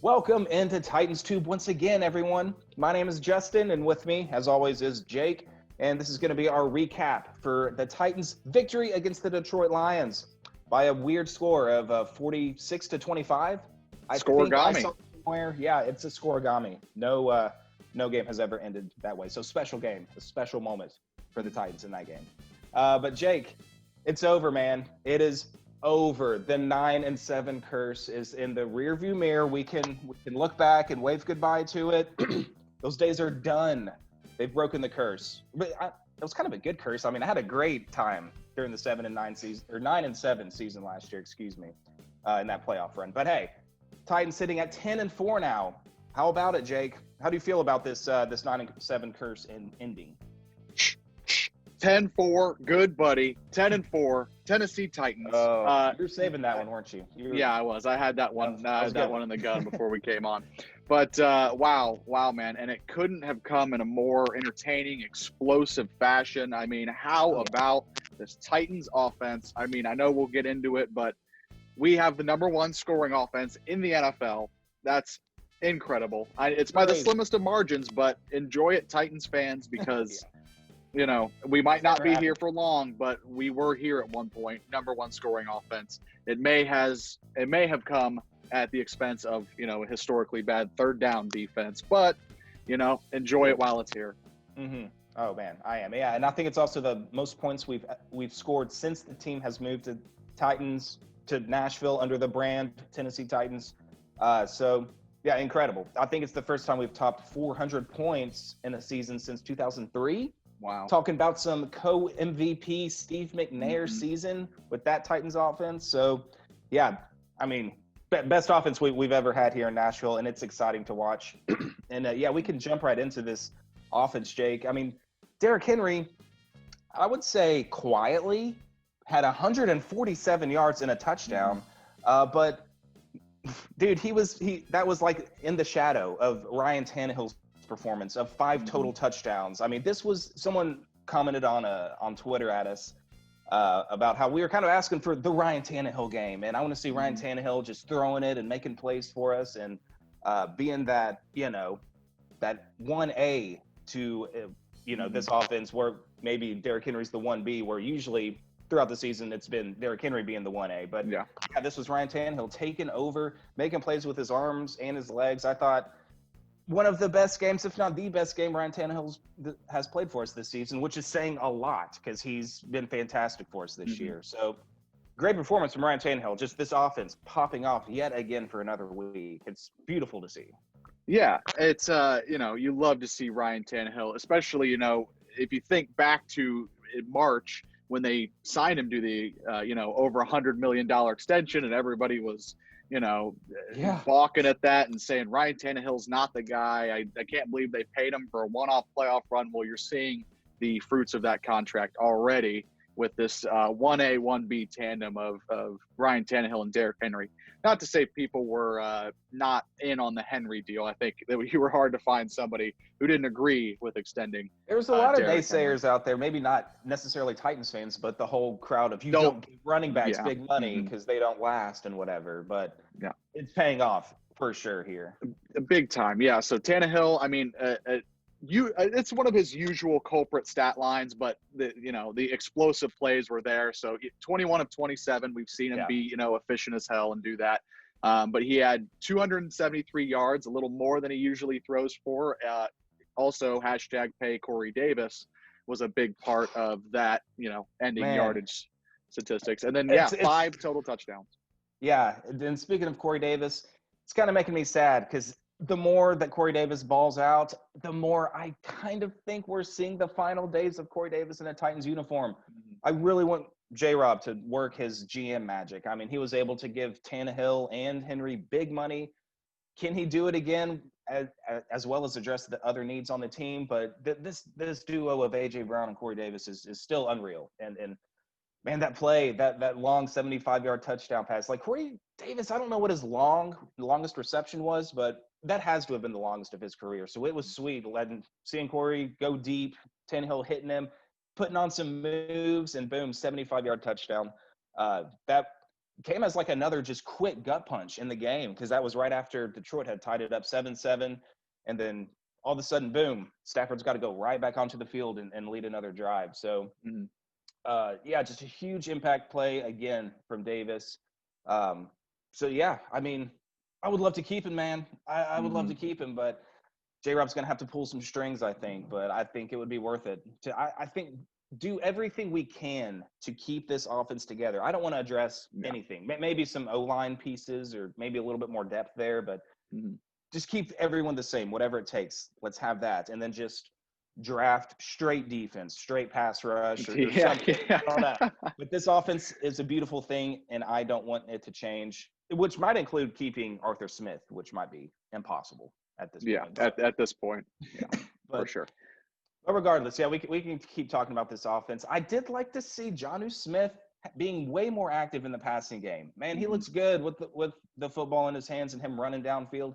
Welcome into Titans Tube once again, everyone. My name is Justin, and with me, as always, is Jake. And this is going to be our recap for the Titans' victory against the Detroit Lions by a weird score of 46 to 25. I think I saw somewhere. Yeah, it's a scoregami. No game has ever ended that way. So special game, a special moment for the Titans in that game. But Jake, it's over, man. It is over. The 9-7 curse is in the rearview mirror. We can look back and wave goodbye to it. Those days are done. They've broken the curse. But it was kind of a good curse. I mean, I had a great time during the 7-9 season, or 9-7 season last year, in that playoff run. But hey, Titans sitting at 10-4 now. How about it, Jake? How do you feel about this 9-7 curse ending? 10-4, good buddy. 10-4, Tennessee Titans. You're saving that one, weren't you? Yeah, I was. I had that one. That one in the gun before we came on. But wow, man! And it couldn't have come in a more entertaining, explosive fashion. I mean, how about this Titans offense? I mean, I know we'll get into it, but we have the number one scoring offense in the NFL. That's incredible. It's by the slimmest of margins, but enjoy it, Titans fans, because. Yeah. You know, we might not be here for long, but we were here at one point. Number one scoring offense. It may have come at the expense of, a historically bad third down defense, but enjoy it while it's here. Mm-hmm. Oh man, I am. Yeah, and I think it's also the most points we've scored since the team has moved to Nashville under the brand Tennessee Titans. So yeah, incredible. I think it's the first time we've topped 400 points in a season since 2003. Wow. Talking about some co-MVP Steve McNair season with that Titans offense. So, yeah, I mean, best offense we've ever had here in Nashville, and it's exciting to watch. And, we can jump right into this offense, Jake. I mean, Derrick Henry, I would say quietly, had 147 yards and a touchdown. But, dude, that was like in the shadow of Ryan Tannehill's performance of 5 total touchdowns. I mean, this was someone commented on Twitter at us about how we were kind of asking for the Ryan Tannehill game, and I want to see Ryan Tannehill just throwing it and making plays for us and being that that 1A to this offense where maybe Derrick Henry's the 1B, where usually throughout the season it's been Derrick Henry being the 1A. But yeah, this was Ryan Tannehill taking over, making plays with his arms and his legs. I thought one of the best games, if not the best game, Ryan Tannehill has played for us this season, which is saying a lot because he's been fantastic for us this year. So great performance from Ryan Tannehill. Just this offense popping off yet again for another week. It's beautiful to see. Yeah, it's, you love to see Ryan Tannehill, especially, if you think back to March when they signed him to the, over $100 million extension and everybody was – balking at that and saying Ryan Tannehill's not the guy. I can't believe they paid him for a one-off playoff run. Well, you're seeing the fruits of that contract already with this 1A, 1B tandem of Ryan Tannehill and Derrick Henry. Not to say people were not in on the Henry deal. I think that you were hard to find somebody who didn't agree with extending. There's a lot of naysayers out there, maybe not necessarily Titans fans, but the whole crowd of don't give running backs big money because they don't last and whatever. But it's paying off for sure here. Big time, yeah. So Tannehill, I mean, it's one of his usual culprit stat lines, but the explosive plays were there. So 21 of 27, we've seen him be efficient as hell and do that. But he had 273 yards, a little more than he usually throws for. Also, #pay Corey Davis was a big part of that, ending yardage statistics. And then 5 total touchdowns. Yeah, and speaking of Corey Davis, it's kind of making me sad because the more that Corey Davis balls out, the more I kind of think we're seeing the final days of Corey Davis in a Titans uniform. I really want J-Rob to work his GM magic. I mean, he was able to give Tannehill and Henry big money. Can he do it again as well as address the other needs on the team? But this duo of A.J. Brown and Corey Davis is still unreal. And man, that play, that long 75-yard touchdown pass, like Corey Davis, I don't know what his longest reception was, but that has to have been the longest of his career. So it was sweet seeing Corey go deep, Tannehill hitting him, putting on some moves, and boom, 75-yard touchdown. That came as like another just quick gut punch in the game, because that was right after Detroit had tied it up 7-7, and then all of a sudden, boom, Stafford's got to go right back onto the field and lead another drive. So, yeah, just a huge impact play again from Davis. So, yeah, I mean, I would love to keep him, man. I would love to keep him, but J-Rob's going to have to pull some strings, I think. But I think it would be worth it. I think do everything we can to keep this offense together. I don't want to address anything. Maybe some O-line pieces or maybe a little bit more depth there, but just keep everyone the same, whatever it takes. Let's have that. And then just draft straight defense, straight pass rush, or something. I don't know. But this offense is a beautiful thing, and I don't want it to change, which might include keeping Arthur Smith, which might be impossible at this point. Yeah, at this point, for sure. But regardless, yeah, we can keep talking about this offense. I did like to see Jonnu Smith being way more active in the passing game. Man, he looks good with the football in his hands and him running downfield.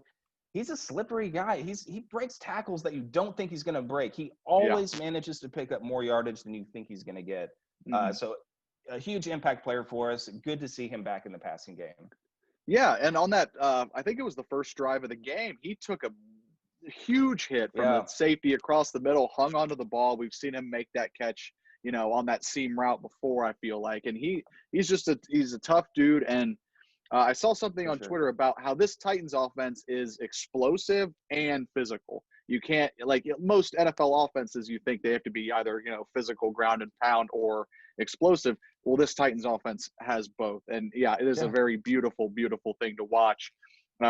He's a slippery guy. He breaks tackles that you don't think he's going to break. He always manages to pick up more yardage than you think he's going to get. So a huge impact player for us. Good to see him back in the passing game. Yeah, and on that, I think it was the first drive of the game, he took a huge hit from the safety across the middle, hung onto the ball. We've seen him make that catch, on that seam route before, I feel like. And he's a tough dude. And I saw something on Twitter about how this Titans offense is explosive and physical. You can't, like most NFL offenses, you think they have to be either, physical, ground and pound, or explosive. Well, this Titans offense has both. And yeah, it is a very beautiful, beautiful thing to watch.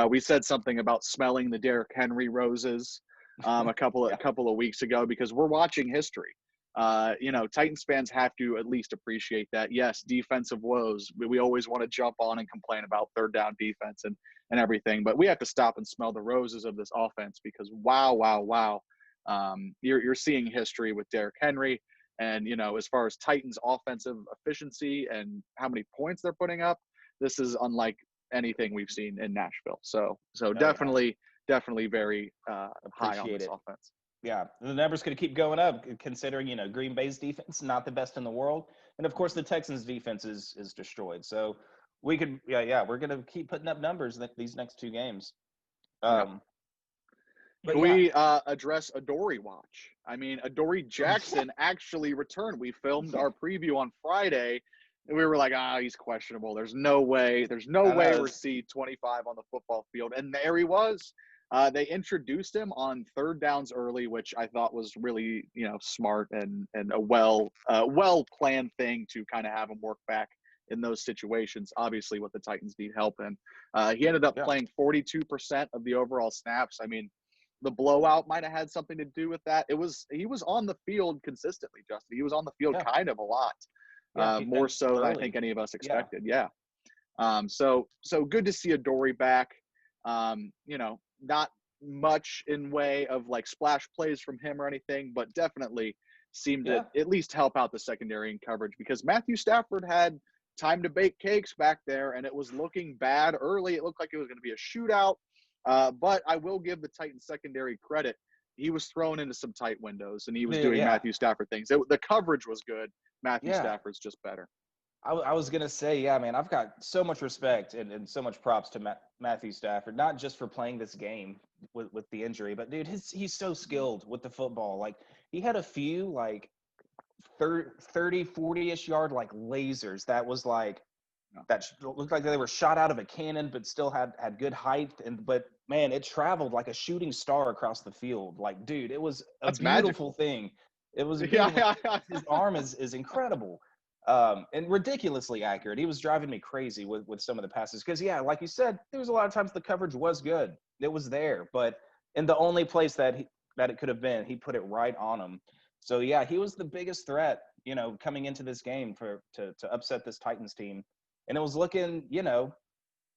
We said something about smelling the Derrick Henry roses a couple of weeks ago, because we're watching history. Titans fans have to at least appreciate that. Yes, defensive woes. We always want to jump on and complain about third down defense and everything, but we have to stop and smell the roses of this offense, because wow. You're seeing history with Derrick Henry. And, as far as Titans offensive efficiency and how many points they're putting up, this is unlike anything we've seen in Nashville. So definitely very high on this offense. Yeah, the numbers could keep going up, considering, Green Bay's defense, not the best in the world. And, of course, the Texans' defense is destroyed. So we could, we're going to keep putting up numbers these next two games. Can we address Adoree Watch? I mean, Adoree Jackson actually returned. We filmed our preview on Friday, and we were like, he's questionable. There's no way we're seeing 25 on the football field. And there he was. They introduced him on third downs early, which I thought was really, smart and a well-planned thing to kind of have him work back in those situations. Obviously, what the Titans need help in. He ended up playing 42% of the overall snaps. I mean, the blowout might have had something to do with that. He was on the field consistently, Justin. He was on the field kind of a lot, more so than I think any of us expected. So good to see Adoree back. Not much in way of like splash plays from him or anything, but definitely seemed to at least help out the secondary in coverage, because Matthew Stafford had time to bake cakes back there, and it was looking bad early. It looked like it was going to be a shootout, but I will give the Titans secondary credit. He was thrown into some tight windows, and he was doing Matthew Stafford things. The coverage was good. Matthew Stafford's just better. I was going to say, man, I've got so much respect and so much props to Matthew Stafford, not just for playing this game with the injury, but, dude, he's so skilled with the football. Like, he had a few, like, 30, 40-ish yard, like, lasers. That was, like, that looked like they were shot out of a cannon, but still had good height. But, man, it traveled like a shooting star across the field. Like, dude, it was That's beautiful magical thing. It was a beautiful His arm is incredible. And ridiculously accurate. He was driving me crazy with some of the passes, because, like you said, there was a lot of times the coverage was good. It was there, but in the only place that it could have been, he put it right on him. So, he was the biggest threat, coming into this game to upset this Titans team. And it was looking,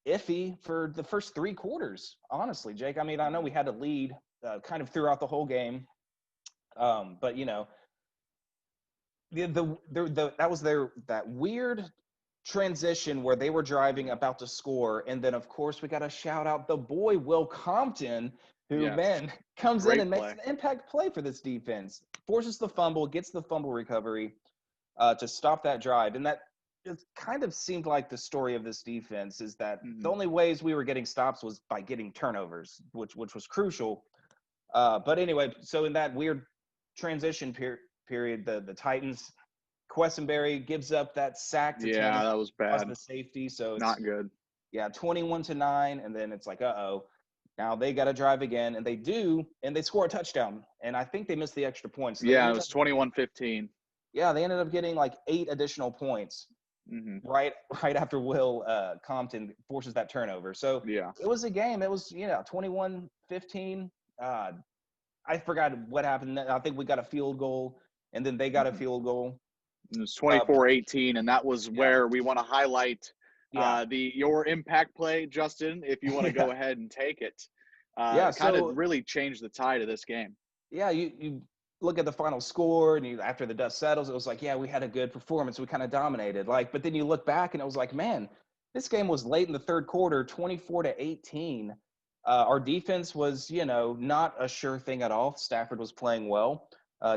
iffy for the first three quarters, honestly, Jake. I mean, I know we had a lead kind of throughout the whole game, but, that was that weird transition where they were driving about to score, and then of course we got to shout out the boy Will Compton, who comes in and makes an impact play for this defense, forces the fumble, gets the fumble recovery to stop that drive, and that it kind of seemed like the story of this defense is that the Mhm. only ways we were getting stops was by getting turnovers, which was crucial. But anyway, so in that weird transition period, the Titans, Quessenberry gives up that sack to Yeah, Tannehill, that was plus bad. the safety. So it's Not good. 21-9, and then it's like, now they got to drive again, and they do, and they score a touchdown. And I think they missed the extra points. So they Yeah, it ended was up, 21-15. they ended up getting like 8 additional points Mhm. right after Will Compton forces that turnover. So Yeah. it was a game. It was 21-15. I forgot what happened. I think we got a field goal, and then they got a Mhm. field goal. It was But 24-18, and that was yeah, where we want to highlight yeah, your impact play, Justin, if you want to yeah, go ahead and take it. yeah. Kind of So really changed the tide of this game. yeah, you look at the final score, and after the dust settles, it was like, yeah, we had a good performance. We kind of dominated. Like, but then you look back, and it was like, man, this game was late in the third quarter, 24-18. Our defense was, not a sure thing at all. Stafford was playing well.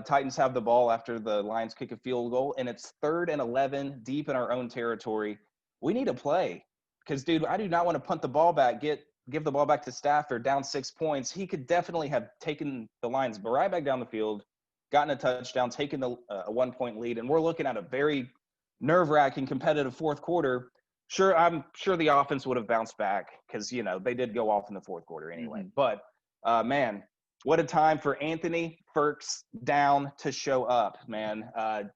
Titans have the ball after the Lions kick a field goal, and it's 3rd and 11, deep in our own territory. We need to play because, dude, I do not want to punt the ball back, give the ball back to Stafford down 6 points. He could definitely have taken the Lions right back down the field, gotten a touchdown, taken a 1-point lead, and we're looking at a very nerve-wracking competitive fourth quarter. Sure, I'm sure the offense would have bounced back because they did go off in the fourth quarter anyway. Mm-hmm. But man, what a time for Anthony Firkser down to show up, man.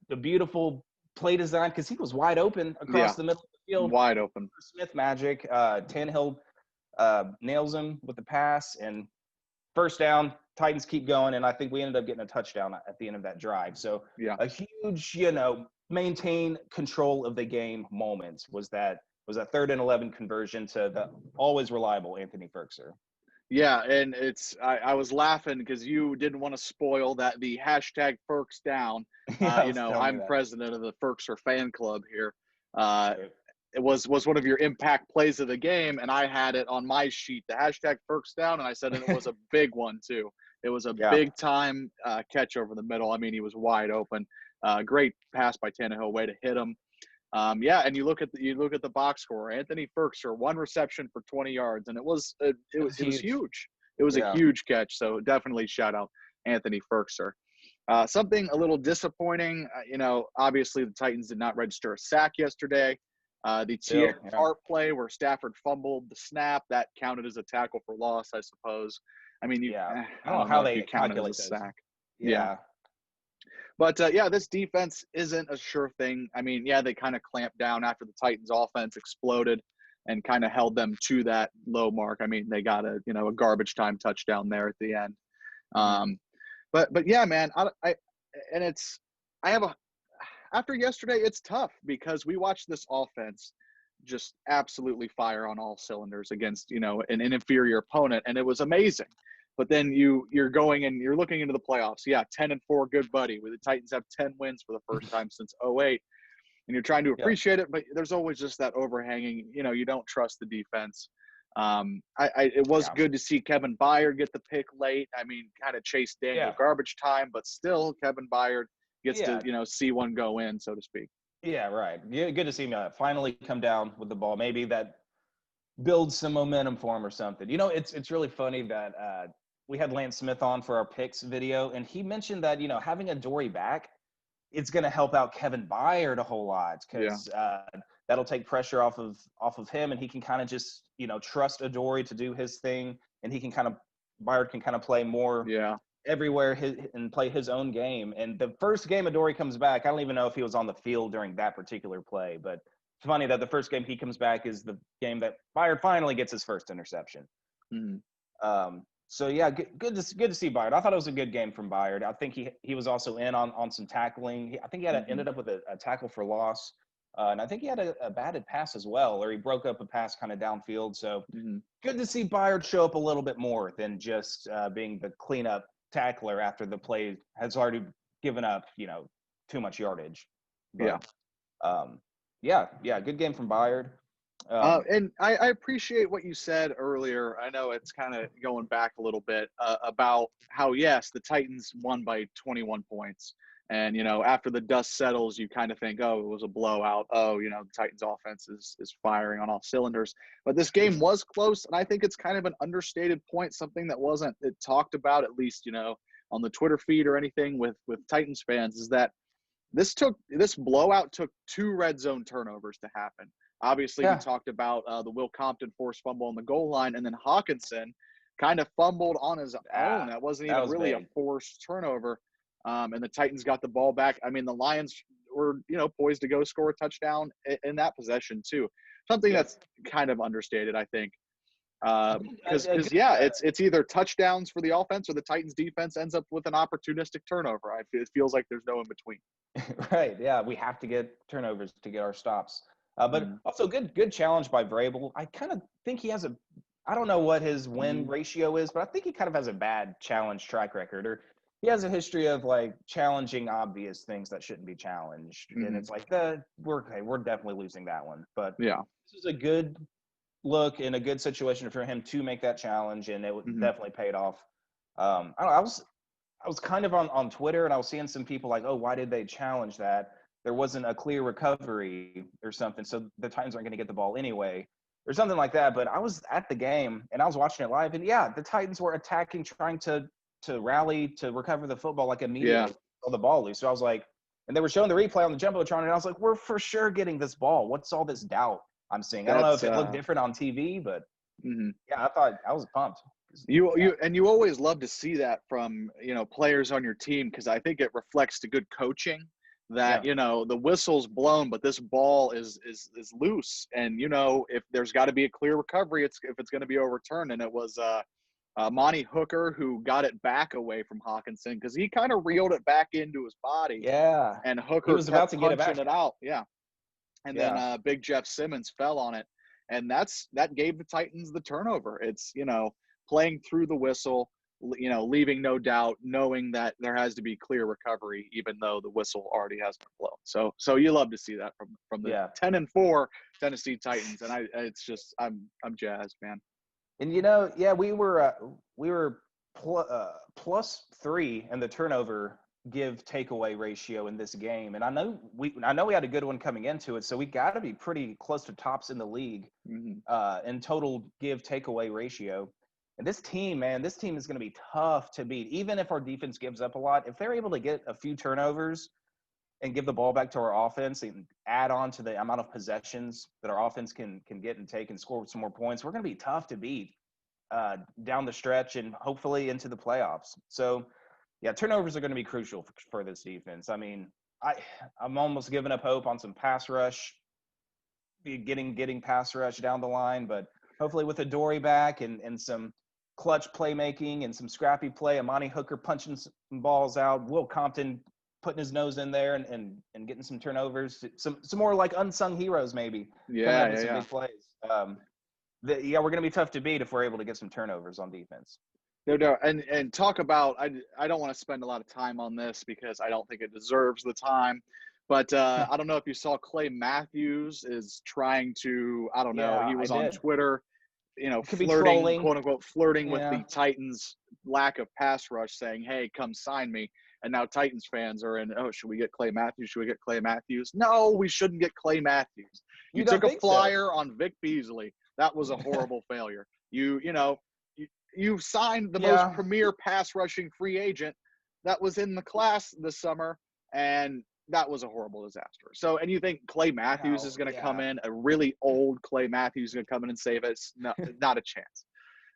The beautiful play design because he was wide open across Yeah, the middle of the field. wide open. Smith magic. Tannehill nails him with the pass, and first down. Titans keep going, and I think we ended up getting a touchdown at the end of that drive. So Yeah. a huge, maintain control of the game moment was that 3rd and 11 conversion to the always reliable Anthony Firkser. Yeah, and I was laughing because you didn't want to spoil that the hashtag Firks down. Yeah, tell me I'm that. president of the Firkser fan club here. It was one of your impact plays of the game, and I had it on my sheet, the hashtag Firks down, and I said, and it was a big one too. It was a Yeah. big time catch over the middle. I mean, he was wide open. Great pass by Tannehill, way to hit him. And you look at the box score. Anthony Firkser, 1 reception for 20 yards, and it was huge. It was a huge catch. So definitely shout out Anthony Firkser. Something a little disappointing. Obviously the Titans did not register a sack yesterday. The Tart play where Stafford fumbled the snap, that counted as a tackle for loss, I suppose. I mean, I don't know how they calculate as a sack. Yeah. But this defense isn't a sure thing. I mean, they kind of clamped down after the Titans offense exploded and kind of held them to that low mark. I mean, they got a garbage time touchdown there at the end. But yeah, man, after yesterday, it's tough because we watched this offense just absolutely fire on all cylinders against, an inferior opponent. And it was amazing. But then you're going and you're looking into the playoffs. Yeah, 10-4, good buddy. Where the Titans have 10 wins for the first time since 2008. And you're trying to appreciate it, but there's always just that overhanging, you don't trust the defense. It was good to see Kevin Byard get the pick late. I mean, kind of chase Daniel garbage time, but still Kevin Byard gets to, see one go in, so to speak. Yeah, right. Yeah, good to see him finally come down with the ball. Maybe that builds some momentum for him or something. It's really funny that we had Lance Smith on for our picks video, and he mentioned that, having Adoree back, it's going to help out Kevin Byard a whole lot because that'll take pressure off of him, and he can kind of just, trust Adoree to do his thing, and Byard can kind of play more everywhere and play his own game. And the first game Adoree comes back, I don't even know if he was on the field during that particular play, but it's funny that the first game he comes back is the game that Byard finally gets his first interception. Mm-hmm. So yeah, good to see Byard. I thought it was a good game from Byard. I think he was also in on some tackling. I think he had ended up with a tackle for loss, and I think he had a batted pass as well, or he broke up a pass kind of downfield. So good to see Byard show up a little bit more than just being the cleanup tackler after the play has already given up, too much yardage. But, good game from Byard. And I appreciate what you said earlier. I know it's kind of going back a little bit about how, yes, the Titans won by 21 points. And, after the dust settles, you kind of think, oh, it was a blowout. Oh, the Titans offense is firing on all cylinders. But this game was close, and I think it's kind of an understated point, something that wasn't talked about, at least, on the Twitter feed or anything with Titans fans, is that this blowout took 2 red zone turnovers to happen. Obviously, we talked about the Will Compton forced fumble on the goal line, and then Hawkinson kind of fumbled on his own. That wasn't even really a forced turnover. And the Titans got the ball back. I mean, the Lions were, poised to go score a touchdown in that possession too. Something that's kind of understated, I think. Because it's either touchdowns for the offense or the Titans defense ends up with an opportunistic turnover. It feels like there's no in between. Right. Yeah, we have to get turnovers to get our stops. But also good challenge by Vrabel. I kind of think he has I don't know what his win ratio is, but I think he kind of has a bad challenge track record, or he has a history of like challenging obvious things that shouldn't be challenged. And it's like we're definitely losing that one. But this is a good look in a good situation for him to make that challenge, and it definitely paid off. I don't know, I was kind of on Twitter, and I was seeing some people like, oh, why did they challenge that? There wasn't a clear recovery or something, so the Titans aren't going to get the ball anyway, or something like that. But I was at the game, and I was watching it live, and the Titans were attacking, trying to rally to recover the football like immediately on the ball loose. So I was like, and they were showing the replay on the Jumbotron, and I was like, we're for sure getting this ball. What's all this doubt I'm seeing? I don't know if it looked different on TV, but I thought I was pumped. You always love to see that from players on your team, because I think it reflects to good coaching that the whistle's blown, but this ball is loose, and if there's got to be a clear recovery, if it's going to be overturned. And it was Monty Hooker who got it back away from Hawkinson, because he kind of reeled it back into his body. Yeah, and Hooker was about to get it out. And then Big Jeff Simmons fell on it, and that gave the Titans the turnover. It's playing through the whistle, leaving no doubt, knowing that there has to be clear recovery, even though the whistle already has been blown. So you love to see that from the 10-4 Tennessee Titans, and I'm jazzed, man. And we were +3 in the turnover give takeaway ratio in this game, and I know we had a good one coming into it, so we got to be pretty close to tops in the league in total give takeaway ratio. And this team is going to be tough to beat, even if our defense gives up a lot. If they're able to get a few turnovers and give the ball back to our offense and add on to the amount of possessions that our offense can get and take and score some more points, we're going to be tough to beat down the stretch and hopefully into the playoffs. So, turnovers are going to be crucial for this defense. I mean, I'm almost giving up hope on some pass rush, getting pass rush down the line, but hopefully with Adoree back and some clutch playmaking and some scrappy play, Amani Hooker punching some balls out, Will Compton putting his nose in there and getting some turnovers, some more like unsung heroes maybe. Some big plays. We're going to be tough to beat if we're able to get some turnovers on defense. No doubt. And talk about, I don't want to spend a lot of time on this because I don't think it deserves the time. But I don't know if you saw Clay Matthews is trying to, I don't know, he was on Twitter, flirting, quote unquote, flirting with the Titans' lack of pass rush, saying, hey, come sign me. And now Titans fans are in, should we get Clay Matthews? Should we get Clay Matthews? No, we shouldn't get Clay Matthews. You took a flyer on Vic Beasley. That was a horrible failure. You signed the most premier pass rushing free agent that was in the class this summer, and that was a horrible disaster. So, and you think Clay Matthews is going to come in, a really old Clay Matthews is going to come in and save us? No, not a chance.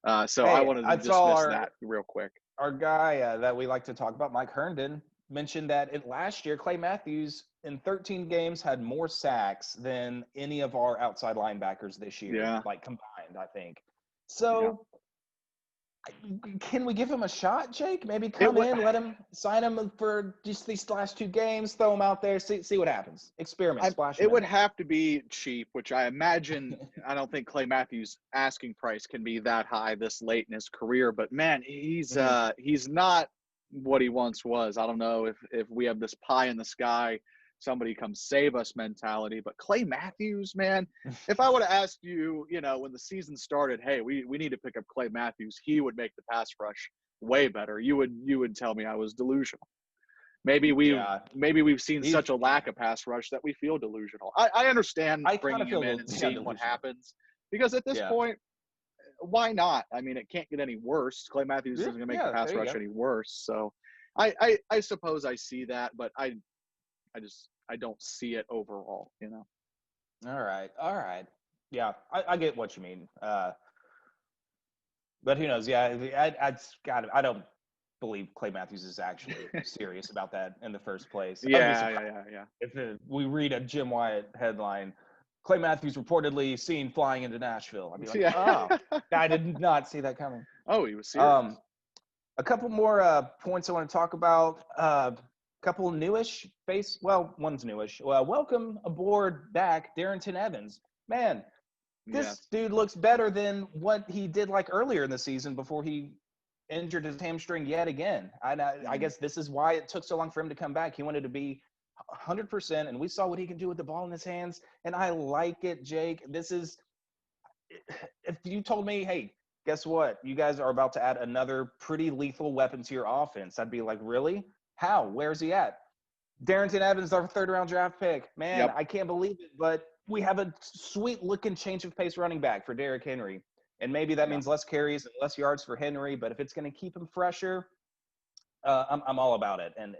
I wanted to dismiss that real quick. Our guy that we like to talk about, Mike Herndon, mentioned that last year, Clay Matthews in 13 games had more sacks than any of our outside linebackers this year, like combined, I think. So can we give him a shot, Jake? Maybe come in, let him sign him for just these last 2 games, throw him out there, see what happens. Experiment, splash him. It would have to be cheap, which I imagine. I don't think Clay Matthews' asking price can be that high this late in his career. But man, he's not what he once was. I don't know if we have this pie in the sky, somebody come save us mentality. But Clay Matthews, man, if I would have asked you, when the season started, hey, we need to pick up Clay Matthews, he would make the pass rush way better. You would tell me I was delusional. maybe Yeah. we've seen He's, such a lack of pass rush that we feel delusional. I understand I kind bringing of him feel in and seeing what delusional. happens, because at this Yeah. point, why not? I mean, it can't get any worse. Clay Matthews Yeah, isn't going to make the yeah, pass there you rush go. any worse. So I suppose I see that, but I don't see it overall, you know? All right. Yeah, I get what you mean. But who knows? Yeah, I don't believe Clay Matthews is actually serious about that in the first place. I would be surprised Yeah. if we read a Jim Wyatt headline, Clay Matthews reportedly seen flying into Nashville. I'd be like, Yeah. oh, I did not see that coming. Oh, he was serious. A couple more points I want to talk about. Couple newish one's newish. Welcome aboard back, Darrington Evans. Man, this dude looks better than what he did like earlier in the season before he injured his hamstring yet again. I guess this is why it took so long for him to come back. He wanted to be 100%, and we saw what he can do with the ball in his hands, and I like it, Jake. This is – if you told me, hey, guess what? You guys are about to add another pretty lethal weapon to your offense, I'd be like, really? How? Where's he at? Darrington Evans, our third-round draft pick. Man, I can't believe it, but we have a sweet-looking change of pace running back for Derrick Henry. And maybe that means less carries and less yards for Henry, but if it's going to keep him fresher, I'm all about it. And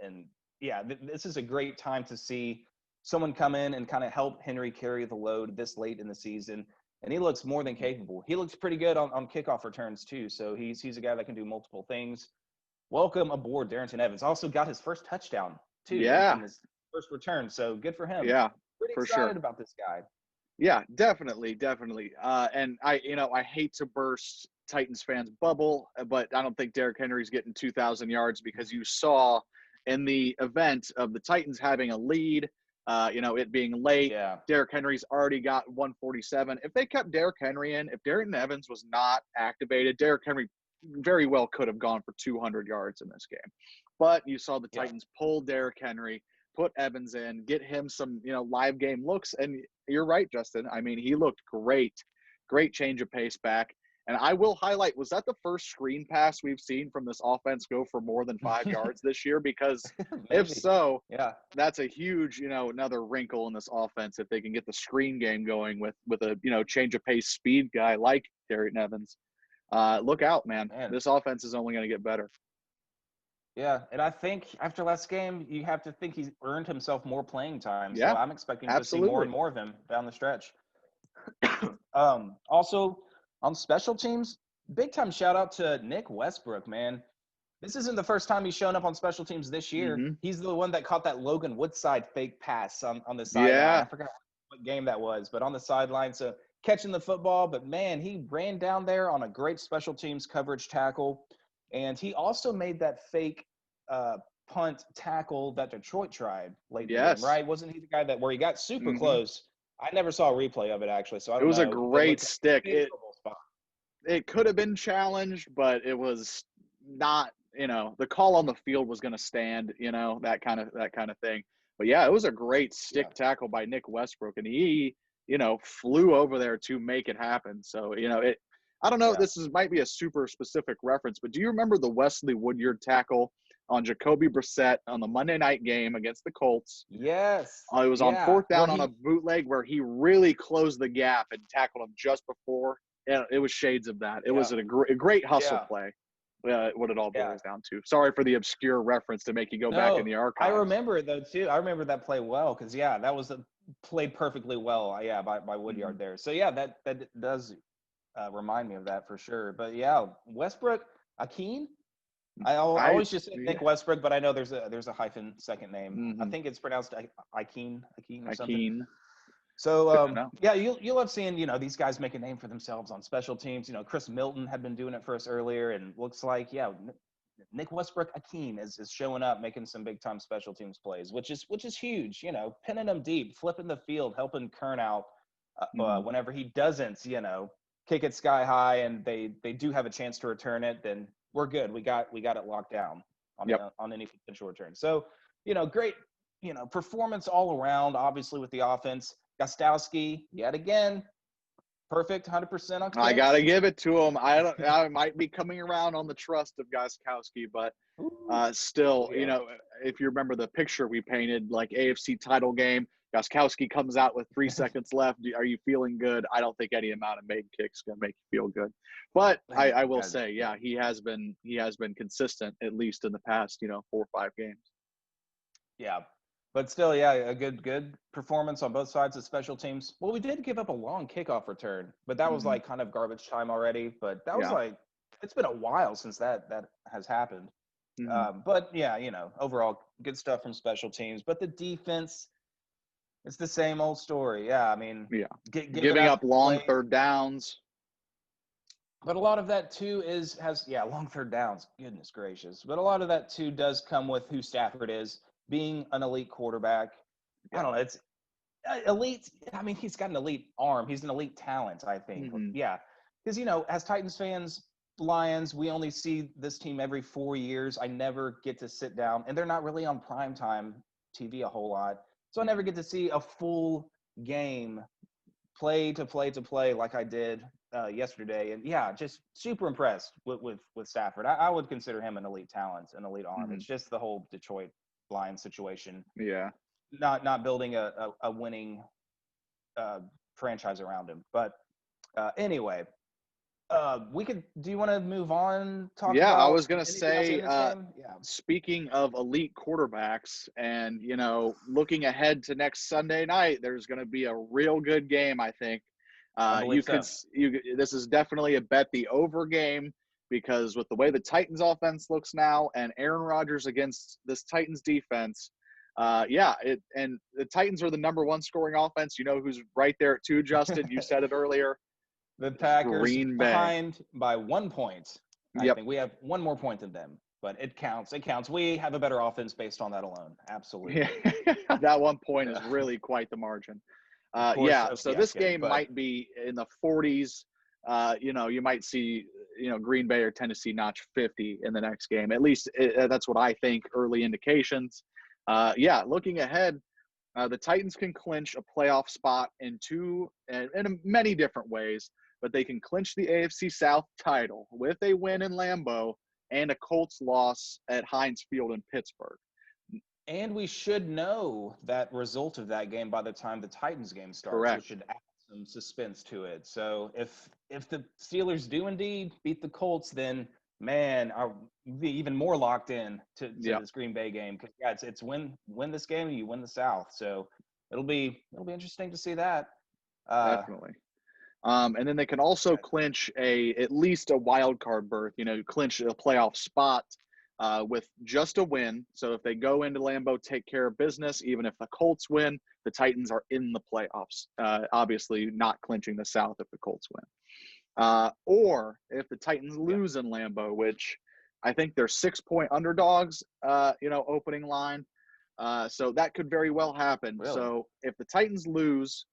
yeah, this is a great time to see someone come in and kind of help Henry carry the load this late in the season. And he looks more than capable. He looks pretty good on kickoff returns too. So he's a guy that can do multiple things. Welcome aboard, Darrington Evans. Also got his first touchdown too in his first return. So good for him. Yeah, Pretty for excited sure. about this guy. Yeah, definitely. And I hate to burst Titans fans' bubble, but I don't think Derrick Henry's getting 2,000 yards, because you saw in the event of the Titans having a lead, it being late, Derrick Henry's already got 147. If they kept Derrick Henry in, if Darrington Evans was not activated, Derrick Henry very well could have gone for 200 yards in this game. But you saw the Titans pull Derrick Henry, put Evans in, get him some, live game looks. And you're right, Justin. I mean, he looked great. Great change of pace back. And I will highlight, was that the first screen pass we've seen from this offense go for more than 5 yards this year? Because if so, that's a huge, another wrinkle in this offense if they can get the screen game going with a, change of pace speed guy like Darrington Evans. Look out, man. This offense is only going to get better. Yeah, and I think after last game, you have to think he's earned himself more playing time. So I'm expecting to see more and more of him down the stretch. Also, on special teams, big time shout out to Nick Westbrook, man. This isn't the first time he's shown up on special teams this year. Mm-hmm. He's the one that caught that Logan Woodside fake pass on the sideline. I forgot what game that was, but on the sideline. So catching the football, but man, he ran down there on a great special teams coverage tackle. And he also made that fake punt tackle that Detroit tried late in the game, right? Wasn't he the guy where he got super close? I never saw a replay of it, actually, so I don't know. It was a great stick. It could have been challenged, but it was not, the call on the field was going to stand, that kind of thing. But yeah, it was a great stick tackle by Nick Westbrook, and he, flew over there to make it happen. So, I don't know. This might be a super specific reference, but do you remember the Wesley Woodyard tackle on Jacoby Brissett on the Monday night game against the Colts? Yes. It was on fourth down on a bootleg where he really closed the gap and tackled him just before. Yeah, it was shades of that. It was a great hustle play. What it all boils down to. Sorry for the obscure reference to make you go back in the archives. I remember it though too. I remember that play well because that was played perfectly well. By Woodyard there. So that does remind me of that for sure. But Westbrook, Akeem. I always just say Nick Westbrook, but I know there's a hyphen second name. Mm-hmm. I think it's pronounced Akeem or something. So you love seeing these guys make a name for themselves on special teams. Chris Milton had been doing it for us earlier, and looks like Nick Westbrook Akeem is showing up, making some big time special teams plays, which is huge. Pinning them deep, flipping the field, helping Kern out whenever he doesn't kick it sky high, and they do have a chance to return it, then we're good. We got it locked down on any potential return. So great performance all around. Obviously with the offense. Gostowski, yet again, perfect 100% on I kicks? gotta give it to him. I might be coming around on the trust of Gostkowski, but still, Yeah. if you remember the picture we painted, like AFC title game, Gostkowski comes out with 3 seconds left. Are you feeling good? I don't think any amount of made kicks gonna make you feel good. But I will say, yeah, he has been consistent, at least in the past, 4 or 5 games. Yeah. But still, yeah, a good performance on both sides of special teams. Well, we did give up a long kickoff return, but that was like kind of garbage time already. But that was like, it's been a while since that has happened. But yeah, overall good stuff from special teams. But the defense, it's the same old story. Yeah, I mean, giving up long third downs. But a lot of that too has long third downs. Goodness gracious! But a lot of that too does come with who Stafford is, being an elite quarterback. I don't know. It's elite. I mean, he's got an elite arm. He's an elite talent, I think. Yeah, because as Titans fans, Lions, we only see this team every 4 years. I never get to sit down, and they're not really on primetime TV a whole lot, so I never get to see a full game, play to play like I did yesterday. And yeah, just super impressed with Stafford. I would consider him an elite talent, an elite arm. It's just the whole Detroit Lions situation. Yeah. Not building a winning franchise around him. But anyway, do you want to move on? I was going to say, speaking of elite quarterbacks and, looking ahead to next Sunday night, there's going to be a real good game, I think. This is definitely a bet the over game, because with the way the Titans offense looks now and Aaron Rodgers against this Titans defense, and the Titans are the number 1 scoring offense. You know who's right there at 2, Justin? You said it earlier. The Packers behind by 1 point. I think we have 1 more point than them, but it counts. It counts. We have a better offense based on that alone. Absolutely. That 1 point is really quite the margin. So this game might be in the 40s. You might see, Green Bay or Tennessee notch 50 in the next game. At least that's what I think, early indications. Looking ahead, the Titans can clinch a playoff spot in many different ways, but they can clinch the AFC South title with a win in Lambeau and a Colts loss at Heinz Field in Pittsburgh. And we should know that result of that game by the time the Titans game starts, Correct. Which should add some suspense to it. So if the Steelers do indeed beat the Colts, then man, I'll be even more locked in to this Green Bay game, because it's win this game, you win the South. So it'll be interesting to see that. Definitely. And then they can also clinch at least a wild card berth, clinch a playoff spot with just a win. So if they go into Lambeau, take care of business, even if the Colts win, the Titans are in the playoffs. Obviously not clinching the South if the Colts win. Or if the Titans lose in Lambeau, which I think they're 6-point underdogs, opening line. So that could very well happen. Really? So if the Titans lose,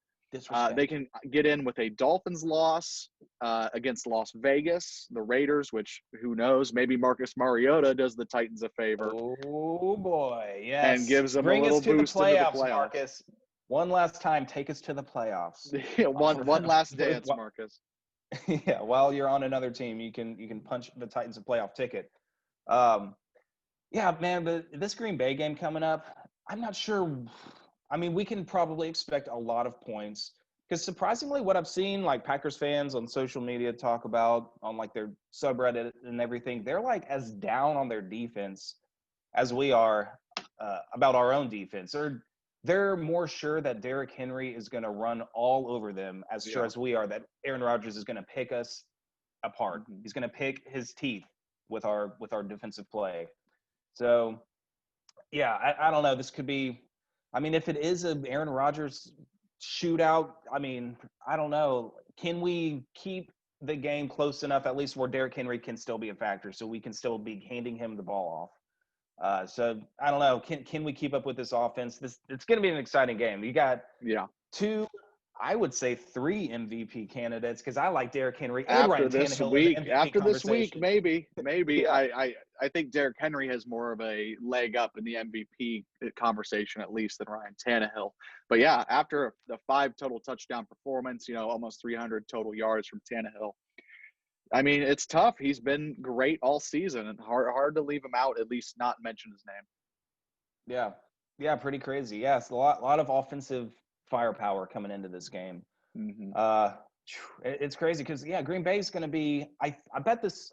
they can get in with a Dolphins loss against Las Vegas, the Raiders, which who knows, maybe Marcus Mariota does the Titans a favor. Oh boy, yes. And gives them Bring a little us to boost the playoffs, into the playoffs. Marcus. One last time, take us to the playoffs. one last dance, Marcus. Yeah, while you're on another team, you can punch the Titans a playoff ticket. Man, but this Green Bay game coming up, I'm not sure. I mean, we can probably expect a lot of points, because surprisingly what I've seen, like Packers fans on social media talk about on like their subreddit and everything, they're like as down on their defense as we are about our own defense. Or they're more sure that Derrick Henry is going to run all over them, as sure as we are that Aaron Rodgers is going to pick us apart. He's going to pick his teeth with our defensive play. So, I don't know. This could be, I mean, if it is an Aaron Rodgers shootout, I mean, I don't know. Can we keep the game close enough, at least where Derrick Henry can still be a factor, so we can still be handing him the ball off? So I don't know. Can we keep up with this offense? It's going to be an exciting game. You got 2 I would say 3 MVP candidates because I like Derrick Henry and After Ryan this Tannehill in the week, MVP conversation. maybe. Yeah. I think Derrick Henry has more of a leg up in the MVP conversation, at least, than Ryan Tannehill. But yeah, after the 5 total touchdown performance, almost 300 total yards from Tannehill. I mean, it's tough. He's been great all season, and hard to leave him out, at least not mention his name. Yeah. Yeah, pretty crazy. Yes, a lot of offensive firepower coming into this game. Mm-hmm. It's crazy because Green Bay is going to be. I bet this.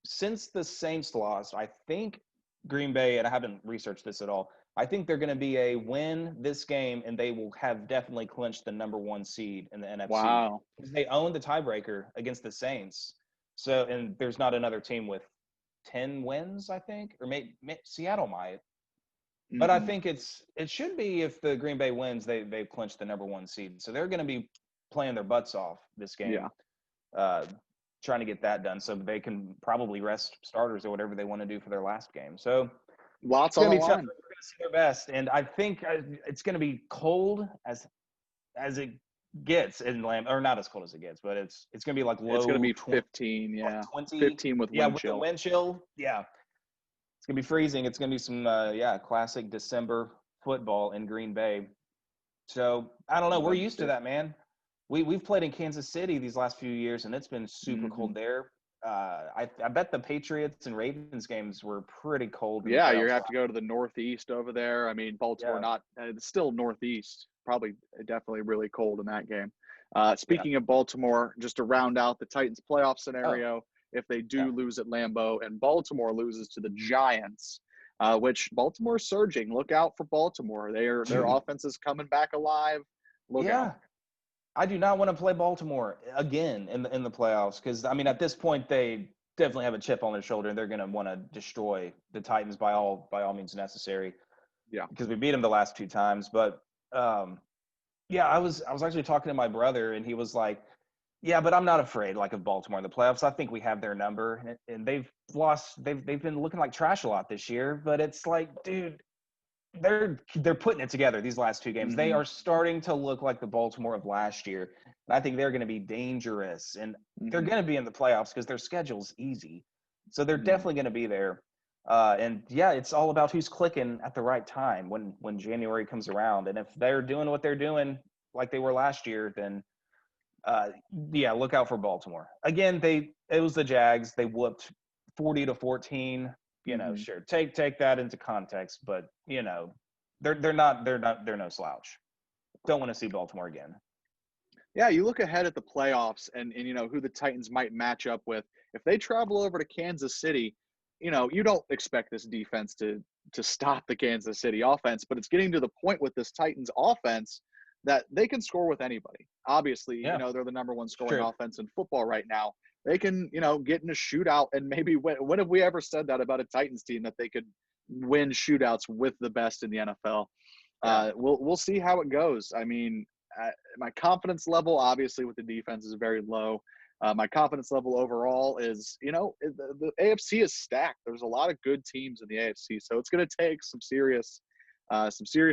Since the Saints lost, I think Green Bay, and I haven't researched this at all. I think they're going to be a win this game, and they will have definitely clinched the number 1 seed in the NFC. Wow. Because they own the tiebreaker against the Saints. So, and there's not another team with 10 wins, I think, or maybe Seattle might. But I think it should be if the Green Bay wins, they've clinched the number 1 seed. So they're going to be playing their butts off this game, trying to get that done so they can probably rest starters or whatever they want to do for their last game. So Lots it's going on to the be tough. line. They're going to see their best, and I think it's going to be cold as it gets in Lambeau, or not as cold as it gets, but it's going to be like low. It's going to be 15, 20, 15 with wind chill. With the wind chill, it's going to be freezing. It's going to be some classic December football in Green Bay. So I don't know. We're used to that, man. We've played in Kansas City these last few years, and it's been super cold there. I bet the Patriots and Ravens games were pretty cold. Yeah, you have to go to the Northeast over there. I mean, Baltimore it's still Northeast. Probably definitely really cold in that game. Speaking of Baltimore, just to round out the Titans playoff scenario, if they do lose at Lambeau and Baltimore loses to the Giants, which Baltimore is surging. Look out for Baltimore. Their offense is coming back alive. Look out. I do not want to play Baltimore again in the playoffs because, I mean, at this point, they definitely have a chip on their shoulder, and they're going to want to destroy the Titans by all means necessary. Yeah. Because we beat them the last 2 times. But, I was actually talking to my brother, and he was like, yeah, but I'm not afraid, of Baltimore in the playoffs. I think we have their number. And they've lost – they've been looking like trash a lot this year. But it's like, dude – they're putting it together these last 2 games. They are starting to look like the Baltimore of last year. And I think they're going to be dangerous. And they're going to be in the playoffs because their schedule's easy. So they're definitely going to be there. It's all about who's clicking at the right time when January comes around. And if they're doing what they're doing like they were last year, then look out for Baltimore. Again, it was the Jags. They whooped 40-14. Sure, take that into context, but they're no slouch. Don't want to see Baltimore again. Yeah, you look ahead at the playoffs and who the Titans might match up with. If they travel over to Kansas City, you don't expect this defense to stop the Kansas City offense, but it's getting to the point with this Titans offense that they can score with anybody. Obviously, they're the number 1 scoring offense in football right now. They can, get in a shootout and maybe win. When have we ever said that about a Titans team, that they could win shootouts with the best in the NFL? We'll see how it goes. I mean, my confidence level, obviously, with the defense is very low. My confidence level overall is, the AFC is stacked. There's a lot of good teams in the AFC, so it's going to take some serious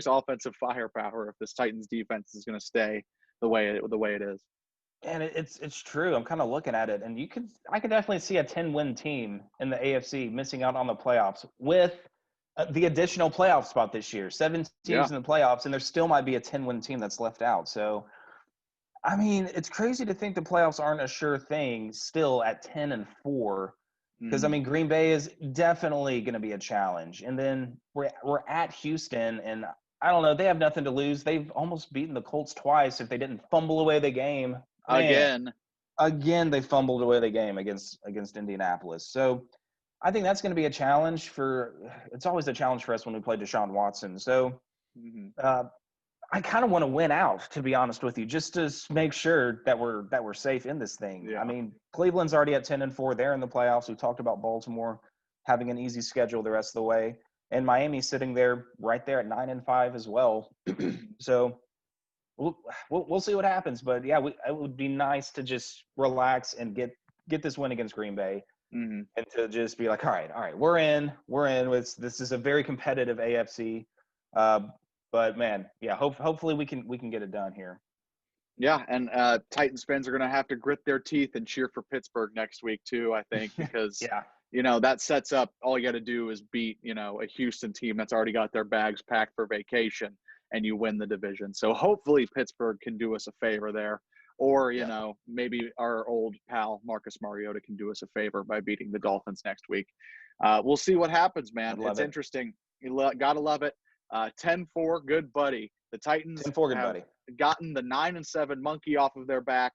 offensive firepower if this Titans defense is going to stay the way it is. And it's true. I'm kind of looking at it, and I could definitely see a 10-win team in the AFC missing out on the playoffs with the additional playoff spot this year. 7 teams in the playoffs, and there still might be a 10-win team that's left out. So, I mean, it's crazy to think the playoffs aren't a sure thing still at 10-4. Because, I mean, Green Bay is definitely going to be a challenge. And then we're at Houston, and I don't know. They have nothing to lose. They've almost beaten the Colts twice if they didn't fumble away the game. Again, they fumbled away the game against Indianapolis. So I think that's going to be a challenge it's always a challenge for us when we play Deshaun Watson. So I kind of want to win out, to be honest with you, just to make sure that we're safe in this thing. Yeah. I mean, Cleveland's already at 10-4. They're in the playoffs. We talked about Baltimore having an easy schedule the rest of the way, and Miami's sitting there right there at 9-5 as well. So we'll see what happens. But yeah, it would be nice to just relax and get this win against Green Bay, and to just be like, all right, we're in. This is a very competitive AFC. But man, yeah, hopefully we can get it done here. Yeah, and Titans fans are going to have to grit their teeth and cheer for Pittsburgh next week too, I think, because Yeah. that sets up all you got to do is beat, a Houston team that's already got their bags packed for vacation and you win the division. So hopefully Pittsburgh can do us a favor there. Or, Yeah. maybe our old pal Marcus Mariota can do us a favor by beating the Dolphins next week. We'll see what happens, man. It's interesting. Gotta love it. 10-4, good buddy. The Titans 10-4, good have buddy. gotten the 9-7 monkey off of their back.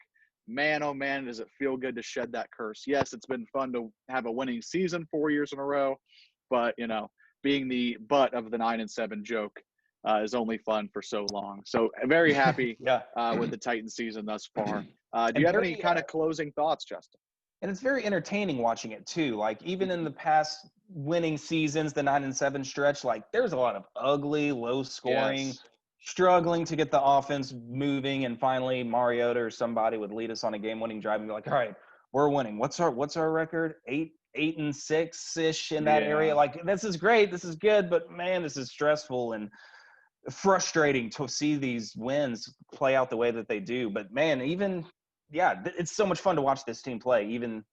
Man, oh man, does it feel good to shed that curse. Yes, it's been fun to have a winning season 4 years in a row, but being the butt of the 9-7 joke is only fun for so long. So very happy Yeah. with the Titans season thus far. Do And you have very, any kind of closing thoughts, Justin? and it's very entertaining watching it too. Like even in the past winning seasons, the 9-7 stretch, like there's a lot of ugly, low scoring, Yes. struggling to get the offense moving, and finally Mariota or somebody would lead us on a game-winning drive and be like, all right, we're winning. What's our record? 8-6-ish in that area. Like this is great, this is good, but man, this is stressful and frustrating to see these wins play out the way that they do. But man, even it's so much fun to watch this team play. Even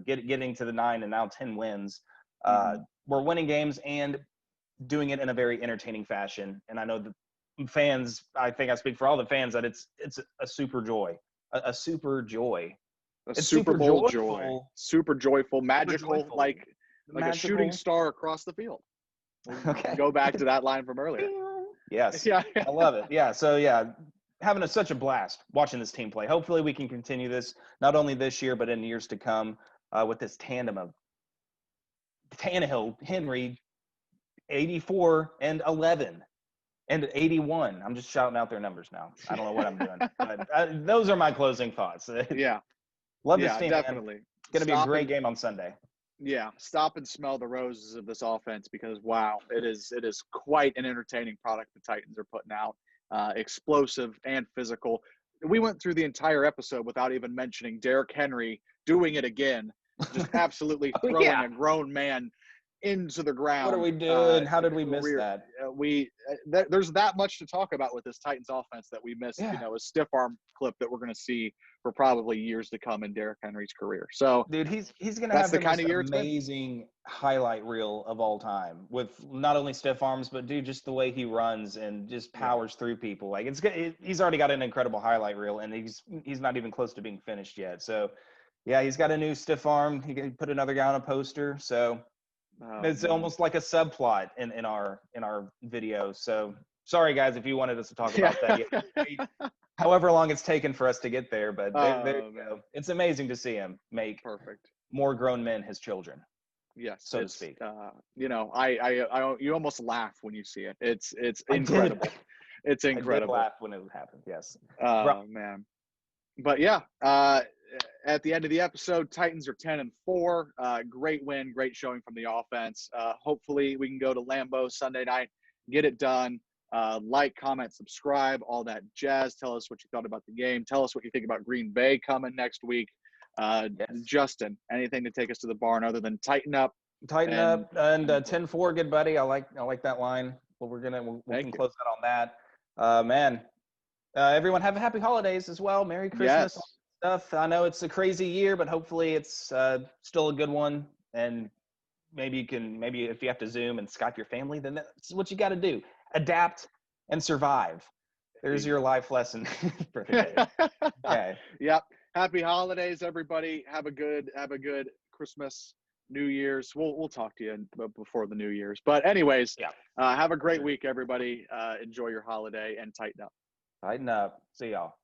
getting to the 9 and now 10 wins. We're winning games and doing it in a very entertaining fashion. And I know the fans, I think I speak for all the fans, that it's a super joy, a super joy. It's Super Bowl joy, super joyful, magical, like a shooting star across the field. Okay. Go back to that line from earlier. Yes. Yeah. I love it. Yeah. So having such a blast watching this team play. Hopefully we can continue this not only this year but in years to come with this tandem of Tannehill, Henry, 84 and 11 and 81. I'm just shouting out their numbers now. I don't know what I'm doing. But those are my closing thoughts. Yeah. Love this team, definitely. Man. It's going to be a great game on Sunday. Yeah, stop and smell the roses of this offense because wow, it is quite an entertaining product the Titans are putting out. Explosive and physical. We went through the entire episode without even mentioning Derrick Henry doing it again, just absolutely throwing a grown man into the ground. What are we doing? How did we miss that? There's that much to talk about with this Titans offense that we missed. A stiff arm clip that we're going to see for probably years to come in Derrick Henry's career. So, dude, he's going to have the kind of amazing highlight reel of all time with not only stiff arms, but dude, just the way he runs and just powers through people. Like he's already got an incredible highlight reel, and he's not even close to being finished yet. So, yeah, he's got a new stiff arm. He can put another guy on a poster. So. It's almost like a subplot in our video. So sorry guys if you wanted us to talk about that. However long it's taken for us to get there, but there you go. It's amazing to see him make more grown men his children. Yes, so to speak. You almost laugh when you see it. It's incredible. It's incredible. I did laugh when it happened. Yes. Man. But at the end of the episode, Titans are 10-4. Great win, great showing from the offense. Hopefully we can go to Lambeau Sunday night, get it done. Like, comment, subscribe, all that jazz. Tell us what you thought about the game. Tell us what you think about Green Bay coming next week. Justin, anything to take us to the barn other than tighten up? Tighten up and 10-4, good buddy. I like that line. Well, we can close out on that. Man, everyone have a happy holidays as well. Merry Christmas. Yes. Stuff. I know it's a crazy year, but hopefully it's still a good one. And maybe if you have to Zoom and Skype your family, then that's what you got to do. Adapt and survive. There's your life lesson for the day. Okay. Yep. Happy holidays, everybody. Have a good Christmas, New Year's. We'll talk to you before the New Year's. But anyways, have a great week, everybody. Enjoy your holiday and tighten up. Tighten up. See y'all.